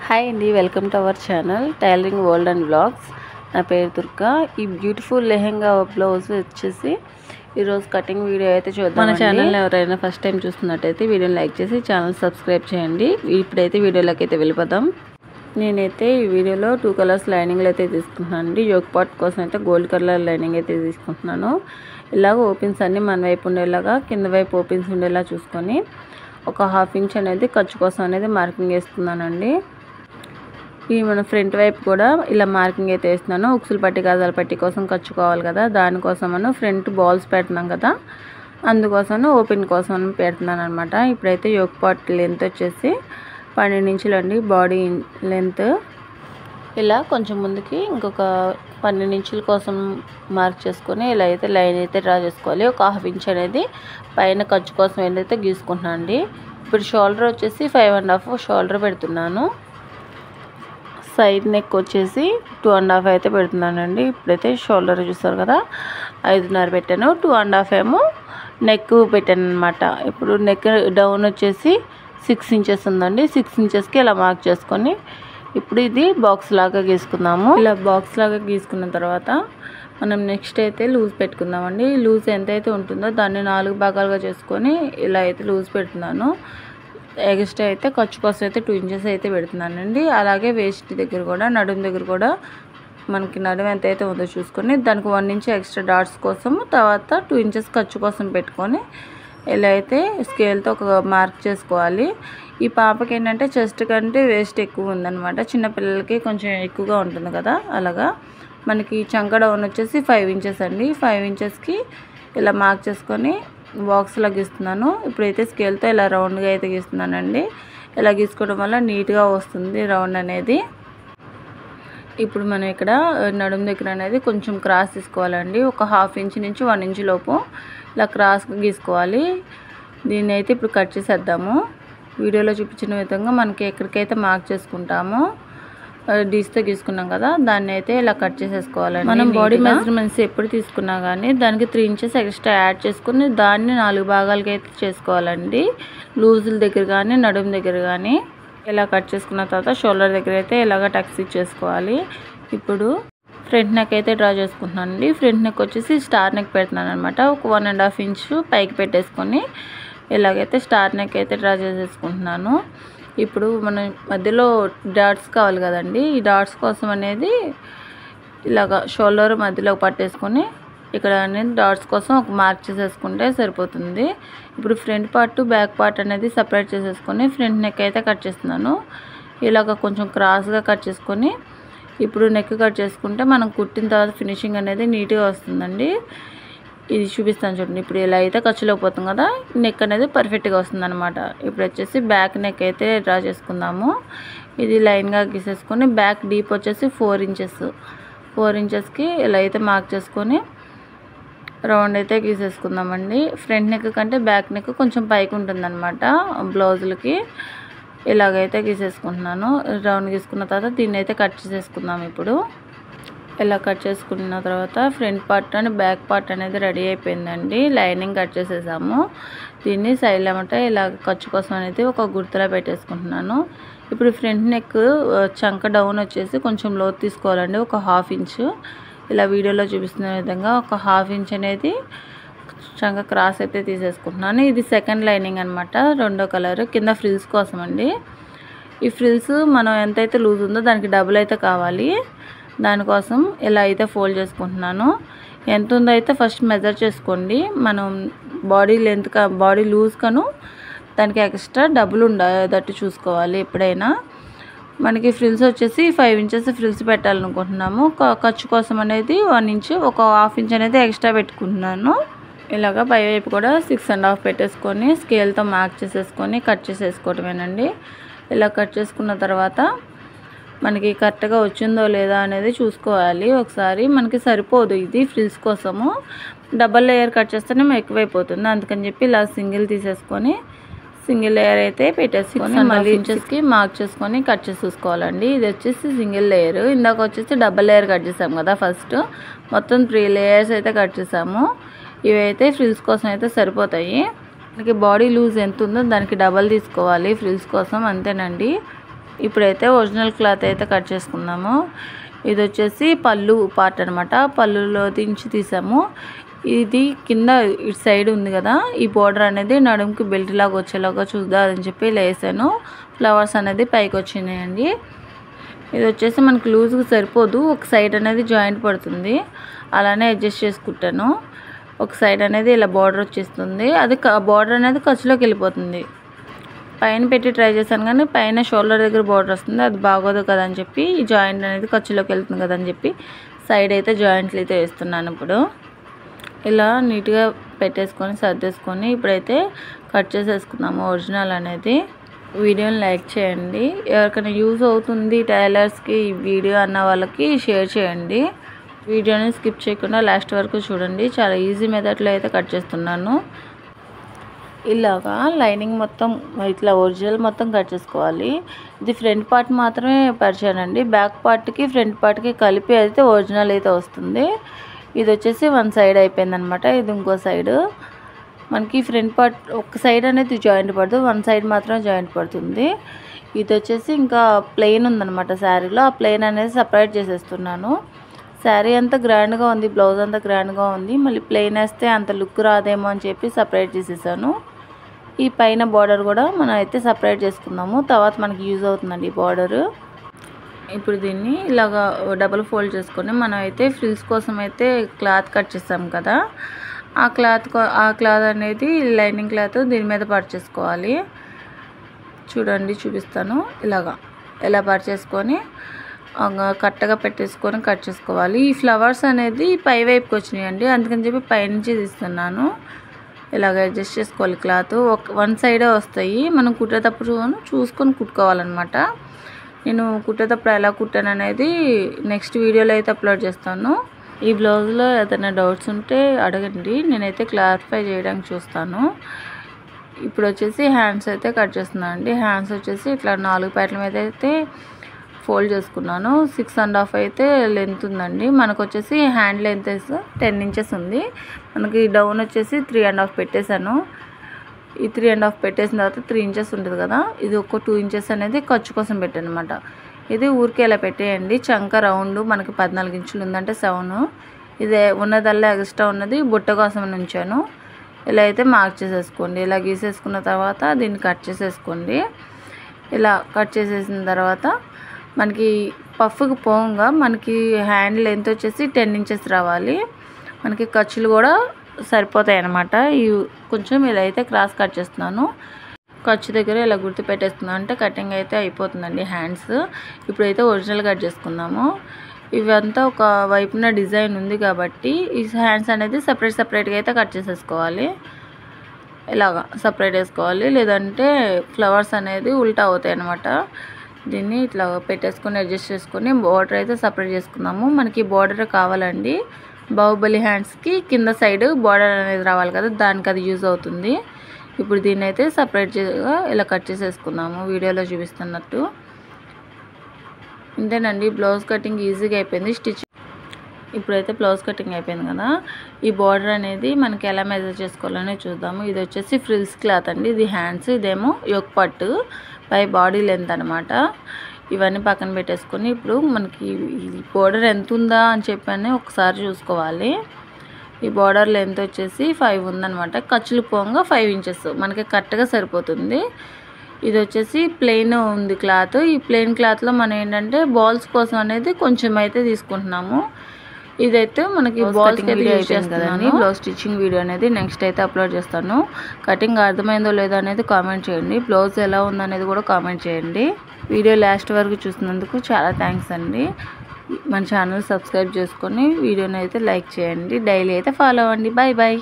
Hi అండి, welcome to our channel tailoring world and blogs. నా పేరు దుర్గా. ఈ బ్యూటిఫుల్ లెహెంగా బ్లౌజ్ వచ్చేసి ఈరోజు కటింగ్ వీడియో అయితే చూద్దాం. మన ఛానల్ని ఎవరైనా ఫస్ట్ టైం చూస్తున్నట్టయితే వీడియోని లైక్ చేసి ఛానల్ సబ్స్క్రైబ్ చేయండి. ఇప్పుడైతే వీడియోలోకి అయితే వెళ్ళిపోదాం. నేనైతే ఈ వీడియోలో 2 కలర్స్ లైనింగ్లు అయితే తీసుకుంటున్నాను అండి. యోక్ పార్ట్ కోసం అయితే గోల్డ్ కలర్ లైనింగ్ అయితే తీసుకుంటున్నాను. ఇలాగ ఓపెన్స్ అన్నీ మన వైపు ఉండేలాగా కింద వైపు ఓపెన్స్ ఉండేలా చూసుకొని ఒక 1/2 ఇంచ్ అనేది ఖర్చు కోసం అనేది మార్కింగ్ వేస్తున్నానండి. ఈ మన ఫ్రంట్ వైపు కూడా ఇలా మార్కింగ్ అయితే వేస్తున్నాను. ఉక్సులు పట్టి గజాల పట్టి కోసం ఖర్చుకోవాలి కదా, దానికోసమను ఫ్రంట్ బాల్స్ పెడుతున్నాం కదా, అందుకోసం ఓపెన్ కోసం పెడుతున్నాను అనమాట. ఇప్పుడైతే యోక్ పార్ట్ లెంత్ వచ్చేసి 12 ఇంచులు అండి, బాడీ లెంత్. ఇలా కొంచెం ముందుకి ఇంకొక 12 ఇంచుల కోసం మార్క్ చేసుకొని ఇలా అయితే లైన్ అయితే డ్రా చేసుకోవాలి. ఒక 1/2 ఇంచ్ అనేది పైన ఖర్చు కోసం ఏదైతే గీసుకుంటున్నాను అండి. ఇప్పుడు షోల్డర్ వచ్చేసి 5.5 షోల్డర్ పెడుతున్నాను. సైడ్ నెక్ వచ్చేసి 2.5 అయితే పెడుతున్నానండి. ఇప్పుడైతే షోల్డర్ చూస్తారు కదా, 5.5 పెట్టాను, 2.5 ఏమో నెక్ పెట్టాను అనమాట. ఇప్పుడు నెక్ డౌన్ వచ్చేసి 6 ఇంచెస్ ఉందండి. 6 ఇంచెస్కి ఇలా మార్క్ చేసుకొని ఇప్పుడు ఇది బాక్స్ లాగా గీసుకుందాము. ఇలా బాక్స్ లాగా గీసుకున్న తర్వాత మనం నెక్స్ట్ అయితే లూజ్ పెట్టుకుందామండి. లూజ్ ఎంతైతే ఉంటుందో దాన్ని 4 భాగాలుగా చేసుకొని ఇలా అయితే లూజ్ పెడుతున్నాను. ఎక్స్ట్రా అయితే ఖర్చు కోసం అయితే 2 ఇంచెస్ అయితే పెడుతున్నానండి. అలాగే వేస్ట్ దగ్గర కూడా నడుము దగ్గర కూడా మనకి నడుము ఎంత అయితే ఉందో చూసుకొని దానికి 1 ఇంచ్ ఎక్స్ట్రా డాట్స్ కోసం, తర్వాత 2 ఇంచెస్ ఖర్చు కోసం పెట్టుకొని ఇలా అయితే స్కేల్తో ఒక మార్క్ చేసుకోవాలి. ఈ పాపకి ఏంటంటే చెస్ట్ కంటే వేస్ట్ ఎక్కువ ఉందన్నమాట. చిన్నపిల్లలకి కొంచెం ఎక్కువగా ఉంటుంది కదా, అలాగా మనకి చంక డౌన్ వచ్చేసి 5 ఇంచెస్ అండి. 5 ఇంచెస్కి ఇలా మార్క్ చేసుకొని బాక్స్లో గీస్తున్నాను. ఇప్పుడైతే స్కేల్తో ఇలా రౌండ్గా అయితే గీస్తున్నానండి. ఇలా గీసుకోవడం వల్ల నీట్గా వస్తుంది రౌండ్ అనేది. ఇప్పుడు మనం ఇక్కడ నడుము దగ్గర అనేది కొంచెం క్రాస్ తీసుకోవాలండి. ఒక 1/2 ఇంచ్ నుంచి 1 ఇంచ్ లోపు ఇలా క్రాస్గా గీసుకోవాలి. దీన్ని అయితే ఇప్పుడు కట్ చేసేద్దాము. వీడియోలో చూపించిన విధంగా మనకి ఎక్కడికైతే మార్క్ చేసుకుంటామో డీస్తో గీసుకున్నాం కదా, దాన్ని అయితే ఇలా కట్ చేసేసుకోవాలండి. మనం బాడీ మెజర్మెంట్స్ ఎప్పుడు తీసుకున్నా కానీ దానికి 3 ఇంచెస్ ఎక్స్ట్రా యాడ్ చేసుకుని దాన్ని 4 భాగాలకి అయితే చేసుకోవాలండి. లూజుల దగ్గర కానీ నడుము దగ్గర కానీ ఇలా కట్ చేసుకున్న తర్వాత షోల్డర్ దగ్గర అయితే ఇలాగ టక్స్ ఇచ్చేసుకోవాలి. ఇప్పుడు ఫ్రంట్ నెక్ అయితే డ్రా చేసుకుంటున్నాను అండి. ఫ్రంట్ నెక్ వచ్చేసి స్టార్ నెక్ పెడుతున్నాను అనమాట. ఒక 1.5 ఇంచ్ పైకి పెట్టేసుకొని ఇలాగైతే స్టార్ నెక్ అయితే డ్రా చేసేసుకుంటున్నాను. ఇప్పుడు మనం మధ్యలో డాట్స్ కావాలి కదండి, ఈ డాట్స్ కోసం అనేది ఇలాగ షోల్డర్ మధ్యలో పట్టేసుకొని ఇక్కడ అనేది డాట్స్ కోసం ఒక మార్క్ చేసేసుకుంటే సరిపోతుంది. ఇప్పుడు ఫ్రంట్ పార్ట్ బ్యాక్ పార్ట్ అనేది సపరేట్ చేసేసుకొని ఫ్రంట్ నెక్ అయితే కట్ చేస్తున్నాను. ఇలాగ కొంచెం క్రాస్గా కట్ చేసుకొని ఇప్పుడు నెక్ కట్ చేసుకుంటే మనం కుట్టిన తర్వాత ఫినిషింగ్ అనేది నీట్గా వస్తుందండి. ఇది చూపిస్తాను చూడండి. ఇప్పుడు ఇలా అయితే ఖర్చులోకి కదా, నెక్ అనేది పర్ఫెక్ట్గా వస్తుంది అనమాట. ఇప్పుడు వచ్చేసి బ్యాక్ నెక్ అయితే డ్రా చేసుకుందాము. ఇది లైన్గా గీసేసుకొని బ్యాక్ డీప్ వచ్చేసి 4 ఇంచెస్. 4 ఇంచెస్కి ఇలా అయితే మార్క్ చేసుకొని రౌండ్ అయితే గీసేసుకుందామండి. ఫ్రంట్ నెక్ కంటే బ్యాక్ నెక్ కొంచెం పైకి ఉంటుందన్నమాట బ్లౌజులకి. ఇలాగైతే గీసేసుకుంటున్నాను. రౌండ్ గీసుకున్న తర్వాత దీన్ని అయితే కట్ చేసేసుకుందాం. ఇప్పుడు ఇలా కట్ చేసుకున్న తర్వాత front part and back part అనేది రెడీ అయిపోయిందండి. లైనింగ్ కట్ చేసేసాము. దీన్ని సైడ్ ఏమంటే ఇలా ఖర్చు కోసం అనేది ఒక గుర్తులా పెట్టేసుకుంటున్నాను. ఇప్పుడు ఫ్రంట్ నెక్ చంక డౌన్ వచ్చేసి కొంచెం లోతు తీసుకోవాలండి. ఒక 1/2 ఇంచ్ ఇలా వీడియోలో చూపిస్తున్న విధంగా ఒక 1/2 ఇంచ్ అనేది చంక క్రాస్ అయితే తీసేసుకుంటున్నాను. ఇది సెకండ్ లైనింగ్ అనమాట, రెండో కలర్ కింద ఫ్రిల్స్ కోసం అండి. ఈ ఫ్రిల్స్ మనం ఎంతైతే లూజ్ ఉందో దానికి డబుల్ అయితే కావాలి. దానికోసం ఇలా అయితే ఫోల్డ్ చేసుకుంటున్నాను. ఎంత ఉందో అయితే ఫస్ట్ మెజర్ చేసుకోండి. మనం బాడీ లెంత్ బాడీ లూజ్ కను దానికి ఎక్స్ట్రా డబుల్ ఉండేటట్టు చూసుకోవాలి. ఎప్పుడైనా మనకి ఫ్రిల్స్ వచ్చేసి 5 ఇంచెస్ ఫ్రిల్స్ పెట్టాలనుకుంటున్నాము. ఖర్చు కోసం అనేది 1 ఇంచ్, ఒక 1/2 ఇంచ్ అనేది ఎక్స్ట్రా పెట్టుకుంటున్నాను. ఇలాగ పైవైపు కూడా 6.5 పెట్టేసుకొని స్కేల్తో మార్క్ చేసేసుకొని కట్ చేసేసుకోవటమేనండి. ఇలా కట్ చేసుకున్న తర్వాత మనకి కరెక్ట్గా వచ్చిందో లేదా అనేది చూసుకోవాలి. ఒకసారి మనకి సరిపోదు ఇది ఫ్రిల్స్ కోసము, డబల్ లేయర్ కట్ చేస్తేనే ఎక్కువైపోతుంది. అందుకని చెప్పి ఇలా సింగిల్ తీసేసుకొని సింగిల్ లేయర్ అయితే పెట్టేసుకొని మళ్ళీ ఇంచెస్కి మార్క్ చేసుకొని కట్ చేసి చూసుకోవాలండి. ఇది వచ్చేసి సింగిల్ లేయర్, ఇందాక వచ్చేసి డబల్ లేయర్ కట్ చేసాము కదా ఫస్ట్. మొత్తం 3 లేయర్స్ అయితే కట్ చేసాము. ఇవైతే ఫ్రిల్స్ కోసం అయితే సరిపోతాయి. మనకి బాడీ లూజ్ ఎంత ఉందో దానికి డబల్ తీసుకోవాలి ఫ్రిల్స్ కోసం, అంతేనండి. ఇప్పుడైతే ఒరిజినల్ క్లాత్ అయితే కట్ చేసుకుందాము. ఇది వచ్చేసి పళ్ళు పార్ట్ అనమాట. పళ్ళులో దించి తీసాము. ఇది కింద ఇటు సైడ్ ఉంది కదా, ఈ బోర్డర్ అనేది నడుముకి బెల్ట్ లాగా వచ్చేలాగా చూద్దామని చెప్పి ఇలా వేసాను. ఫ్లవర్స్ అనేది పైకి వచ్చినాయండి. ఇది వచ్చేసి మనకు లూజ్గా సరిపోదు, ఒక సైడ్ అనేది జాయింట్ పడుతుంది, అలానే అడ్జస్ట్ చేసుకుంటాను. ఒక సైడ్ అనేది ఇలా బార్డర్ వచ్చేస్తుంది, అది బార్డర్ అనేది ఖర్చులోకి వెళ్ళిపోతుంది. పైన పెట్టి ట్రై చేశాను కానీ పైన షోల్డర్ దగ్గర బార్డర్ వస్తుంది, అది బాగోదు కదా అని చెప్పి ఈ జాయింట్ అనేది ఖర్చులోకి వెళ్తుంది కదా అని చెప్పి సైడ్ అయితే జాయింట్లు అయితే వేస్తున్నాను. ఇప్పుడు ఇలా నీట్గా పెట్టేసుకొని సర్దేసుకొని ఇప్పుడైతే కట్ చేసేసుకుందాము ఒరిజినల్ అనేది. వీడియోని లైక్ చేయండి, ఎవరికైనా యూజ్ అవుతుంది టైలర్స్కి ఈ వీడియో అన్న వాళ్ళకి షేర్ చేయండి. వీడియోని స్కిప్ చేయకుండా లాస్ట్ వరకు చూడండి. చాలా ఈజీ మెథడ్లో అయితే కట్ చేస్తున్నాను. ఇలాగా లైనింగ్ మొత్తం ఇట్లా ఒరిజినల్ మొత్తం కట్ చేసుకోవాలి. ఇది ఫ్రంట్ పార్ట్ మాత్రమే పరిచానండి, బ్యాక్ పార్ట్కి ఫ్రంట్ పార్ట్కి కలిపి అయితే ఒరిజినల్ అయితే వస్తుంది. ఇది వచ్చేసి వన్ సైడ్ అయిపోయిందనమాట, ఇది ఇంకో సైడ్. మనకి ఫ్రంట్ పార్ట్ ఒక సైడ్ అనేది జాయింట్ పడుతుంది, వన్ సైడ్ మాత్రం జాయింట్ పడుతుంది. ఇది వచ్చేసి ఇంకా ప్లెయిన్ ఉందన్నమాట శారీలో, ఆ ప్లెయిన్ అనేది సపరేట్ చేసేస్తున్నాను. శారీ అంతా గ్రాండ్గా ఉంది, బ్లౌజ్ అంతా గ్రాండ్గా ఉంది, మళ్ళీ ప్లెయిన్ వేస్తే అంత లుక్ రాదేమో అని చెప్పి సపరేట్ చేసేసాను. ఈ పైన బార్డర్ కూడా మనం అయితే సపరేట్ చేసుకుందాము, తర్వాత మనకి యూజ్ అవుతుందండి ఈ బార్డరు. ఇప్పుడు దీన్ని ఇలాగా డబుల్ ఫోల్డ్ చేసుకొని మనం అయితే ఫ్రిల్స్ కోసం అయితే క్లాత్ కట్ చేస్తాం కదా, ఆ క్లాత్ అనేది లైనింగ్ క్లాత్ దీని మీద పర్చేసుకోవాలి. చూడండి చూపిస్తాను. ఇలాగా ఇలా పర్చేసుకొని కట్టగా పెట్టేసుకొని కట్ చేసుకోవాలి. ఈ ఫ్లవర్స్ అనేది పై వైపుకి వచ్చినాయండి, అందుకని చెప్పి పైనుంచి తీస్తున్నాను. ఇలాగ అడ్జస్ట్ చేసుకోవాలి. క్లాత్ వన్ సైడే వస్తాయి, మనం కుట్టేటప్పుడు చూసుకొని కుట్టుకోవాలన్నమాట. నేను కుట్టేటప్పుడు ఎలా కుట్టాను అనేది నెక్స్ట్ వీడియోలో అయితే అప్లోడ్ చేస్తాను. ఈ బ్లౌజ్లో ఏదైనా డౌట్స్ ఉంటే అడగండి, నేనైతే క్లారిఫై చేయడానికి చూస్తాను. ఇప్పుడు వచ్చేసి హ్యాండ్స్ అయితే కట్ చేస్తున్నాను అండి. హ్యాండ్స్ వచ్చేసి ఇట్లా 4 ప్యాట్ల మీద అయితే ఫోల్డ్ చేసుకున్నాను. 6.5 అయితే లెంత్ ఉందండి. మనకు వచ్చేసి హ్యాండ్ లెంత్ 10 ఇంచెస్ ఉంది. మనకి డౌన్ వచ్చేసి 3.5 పెట్టేశాను. ఈ 3.5 పెట్టేసిన తర్వాత 3 ఇంచెస్ ఉంటుంది కదా, ఇది ఒక 2 ఇంచెస్ అనేది ఖర్చు కోసం పెట్టాను అనమాట. ఇది ఊరికే ఇలా పెట్టేయండి. చంక రౌండ్ మనకి 14 ఇంచులు ఉందంటే 7, ఇది ఉన్నదల్లా ఎక్స్ట్రా ఉన్నది బుట్ట కోసం ఉంచాను. ఇలా అయితే మార్క్ చేసేసుకోండి. ఇలా గీసేసుకున్న తర్వాత దీన్ని కట్ చేసేసుకోండి. ఇలా కట్ చేసేసిన తర్వాత మనకి పఫ్కి పోగా మనకి హ్యాండ్ లెంత్ వచ్చేసి 10 ఇంచెస్ రావాలి. మనకి ఖర్చులు కూడా సరిపోతాయి అన్నమాట. ఇవి కొంచెం ఇలా అయితే క్రాస్ కట్ చేస్తున్నాను. ఖర్చు దగ్గర ఇలా గుర్తు పెట్టేస్తున్నాను అంటే కటింగ్ అయితే అయిపోతుందండి హ్యాండ్స్. ఇప్పుడైతే ఒరిజినల్ కట్ చేసుకుందాము. ఇవంతా ఒక వైపున డిజైన్ ఉంది కాబట్టి ఈ హ్యాండ్స్ అనేది సపరేట్గా అయితే కట్ చేసేసుకోవాలి. ఇలాగా సపరేట్ వేసుకోవాలి, లేదంటే ఫ్లవర్స్ అనేది ఉల్టా అవుతాయి అన్నమాట. దీన్ని ఇట్లా పెట్టేసుకొని అడ్జస్ట్ చేసుకొని బార్డర్ అయితే సపరేట్ చేసుకుందాము. మనకి బార్డర్ కావాలండి, బాహుబలి హ్యాండ్స్కి కింద సైడ్ బార్డర్ అనేది రావాలి కదా, దానికి అది యూజ్ అవుతుంది. ఇప్పుడు దీన్ని అయితే సపరేట్గా ఇలా కట్ చేసేసుకుందాము వీడియోలో చూపిస్తున్నట్టు. ఇంతేనండి, బ్లౌజ్ కటింగ్ ఈజీగా అయిపోయింది. ఇప్పుడైతే బ్లౌజ్ కటింగ్ అయిపోయింది కదా, ఈ బార్డర్ అనేది మనకి ఎలా మెజర్ చేసుకోవాలని చూద్దాము. ఇది వచ్చేసి ఫ్రిల్స్ క్లాత్ అండి, ఇది హ్యాండ్స్, ఇదేమో యోక్ పట్టు పై బాడీ లెంత్ అనమాట. ఇవన్నీ పక్కన పెట్టేసుకొని ఇప్పుడు మనకి ఈ బార్డర్ ఎంత ఉందా అని చెప్పని ఒకసారి చూసుకోవాలి. ఈ బార్డర్ లెంత్ వచ్చేసి 5 ఉందన్నమాట. ఖర్చులు పోగా 5 ఇంచెస్ మనకి కరెక్ట్గా సరిపోతుంది. ఇది వచ్చేసి ప్లెయిన్ ఉంది క్లాత్. ఈ ప్లెయిన్ క్లాత్లో మనం ఏంటంటే బాల్స్ కోసం అనేది కొంచెం అయితే తీసుకుంటున్నాము. ఇదైతే మనకి బాల్స్ వీడియో అయిపోయింది కదండి. బ్లౌజ్ స్టిచ్చింగ్ వీడియో అనేది నెక్స్ట్ అయితే అప్లోడ్ చేస్తాను. కటింగ్ అర్థమైందో లేదో అనేది కామెంట్ చేయండి, బ్లౌజ్ ఎలా ఉందనేది కూడా కామెంట్ చేయండి. వీడియో లాస్ట్ వరకు చూసినందుకు చాలా థ్యాంక్స్ అండి. మన ఛానల్ సబ్స్క్రైబ్ చేసుకొని వీడియోని అయితే లైక్ చేయండి, డైలీ అయితే ఫాలో అవ్వండి. Bye bye.